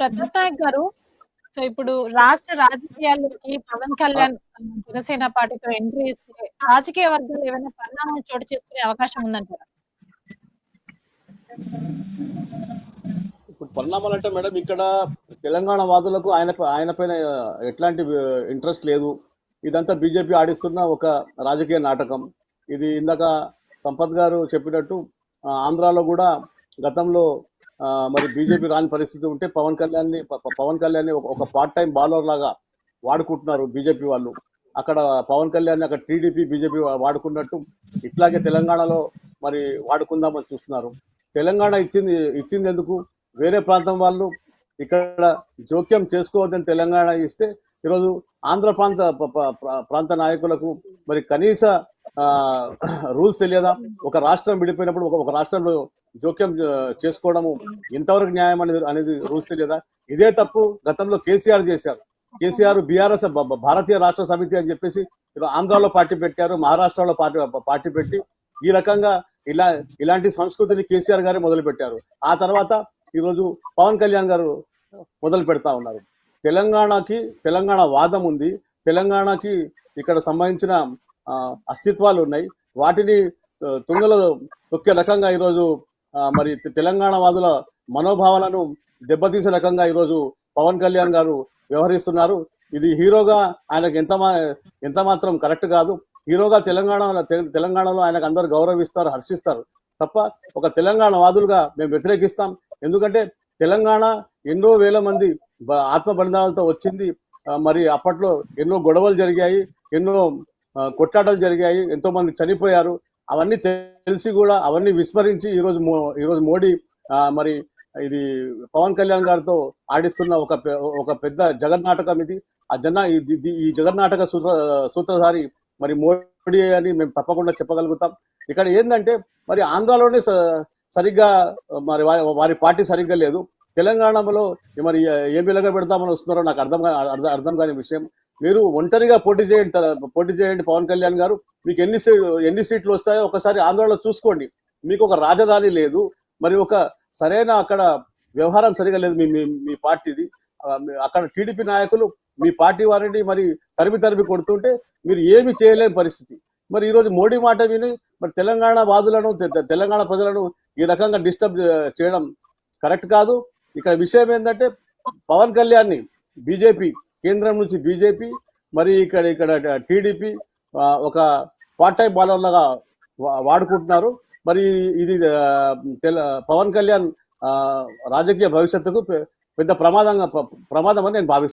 ప్రతాప్ నాయక్ గారు, సో ఇప్పుడు రాష్ట్ర రాజకీయాల్లోకి పవన్ ఆ, కళ్యాణ్ జనసేన పార్టీతో ఎంట్రీ ఇస్తే రాజకీయ వర్గాలు ఏమైనా పరిణామాలు చోటు చేసుకునే అవకాశం ఉందంటారా? ఇప్పుడు పరిణామాలు అంటే మేడం ఇక్కడ తెలంగాణ వాదులకు ఆయన పైన ఎట్లాంటి ఇంట్రెస్ట్ లేదు. ఇదంతా బీజేపీ ఆడిస్తున్న ఒక రాజకీయ నాటకం. ఇది ఇందాక సంపత్ గారు చెప్పినట్టు ఆంధ్రాలో కూడా గతంలో మరి బీజేపీ రాని పరిస్థితి ఉంటే పవన్ కళ్యాణ్ ఒక పార్ట్ టైం బాలర్ లాగా వాడుకుంటున్నారు బీజేపీ వాళ్ళు. అక్కడ పవన్ కళ్యాణ్ అక్కడ టీడీపీ బీజేపీ వాడుకున్నట్టు ఇట్లాగే తెలంగాణలో మరి వాడుకుందామని చూస్తున్నారు. తెలంగాణ ఇచ్చింది ఎందుకు? వేరే ప్రాంతం వాళ్ళు ఇక్కడ జోక్యం చేసుకోవద్దని తెలంగాణ ఇస్తే ఈరోజు ఆంధ్ర ప్రాంత నాయకులకు మరి కనీస రూల్స్ తెలియదా? ఒక రాష్ట్రం విడిపోయినప్పుడు ఒక రాష్ట్రంలో జోక్యం చేసుకోవడము ఎంతవరకు న్యాయం అనేది రూల్స్ తెలియదా? ఇదే తప్పు గతంలో కేసీఆర్ చేశారు. కేసీఆర్ బీఆర్ఎస్ భారతీయ రాష్ట్ర సమితి అని చెప్పేసి ఆంధ్రాలో పార్టీ పెట్టారు, మహారాష్ట్రలో పార్టీ పెట్టి ఈ రకంగా ఇలాంటి సంస్కృతిని కేసీఆర్ గారే మొదలు పెట్టారు. ఆ తర్వాత ఈరోజు పవన్ కళ్యాణ్ గారు మొదలు పెడతా ఉన్నారు. తెలంగాణ వాదం ఉంది. తెలంగాణకి ఇక్కడ సంబంధించిన అస్తిత్వాలు ఉన్నాయి. వాటిని తుంగలో తొక్కే రకంగా ఈరోజు మరి తెలంగాణ వాదుల మనోభావాలను దెబ్బతీసే రకంగా ఈరోజు పవన్ కళ్యాణ్ గారు వ్యవహరిస్తున్నారు. ఇది హీరోగా ఆయనకు ఎంత మాత్రం కరెక్ట్ కాదు. హీరోగా తెలంగాణలో ఆయనకు అందరు గౌరవిస్తారు, హర్షిస్తారు తప్ప ఒక తెలంగాణ వాదులుగా మేము వ్యతిరేకిస్తాం. ఎందుకంటే తెలంగాణ ఎన్నో వేల మంది ఆత్మ బలిదానాలతో వచ్చింది. మరి అప్పట్లో ఎన్నో గొడవలు జరిగాయి, ఎన్నో కొట్లాటలు జరిగాయి, ఎంతో మంది చనిపోయారు. అవన్నీ తెలిసి కూడా అవన్నీ విస్మరించి ఈరోజు మోడీ మరి ఇది పవన్ కళ్యాణ్ గారితో ఆడిస్తున్న ఒక పెద్ద జగన్నాటకం ఇది. ఈ జగన్నాటక సూత్రధారి మరి మోడీ అని మేము తప్పకుండా చెప్పగలుగుతాం. ఇక్కడ ఏంటంటే మరి ఆంధ్రాలోనే సరిగ్గా మరి వారి పార్టీ సరిగ్గా లేదు. తెలంగాణలో మరి ఏం వెలగ పెడతామని వస్తున్నారో నాకు అర్థం కాని విషయం. మీరు ఒంటరిగా పోటీ చేయండి పవన్ కళ్యాణ్ గారు. మీకు ఎన్ని సీట్లు వస్తాయో ఒకసారి ఆంధ్రాలో చూసుకోండి. మీకు ఒక రాజధాని లేదు, మరి ఒక సరైన అక్కడ వ్యవహారం సరిగా లేదు మీ పార్టీది. అక్కడ టీడీపీ నాయకులు మీ పార్టీ వారిని మరి తరిమి కొడుతుంటే మీరు ఏమి చేయలేని పరిస్థితి. మరి ఈరోజు మోడీ మాట విని మరి తెలంగాణ వాదులను తెలంగాణ ప్రజలను ఈ రకంగా డిస్టర్బ్ చేయడం కరెక్ట్ కాదు. ఇక్కడ విషయం ఏంటంటే పవన్ కళ్యాణ్ ని బీజేపీ, కేంద్రం నుంచి బీజేపీ, మరి ఇక్కడ టీడీపీ ఒక పార్ట్ టైం బాలర్ లాగా వాడుకుంటున్నారు. మరి ఇది పవన్ కళ్యాణ్ రాజకీయ భవిష్యత్తుకు పెద్ద ప్రమాదం అని నేను భావిస్తున్నాను.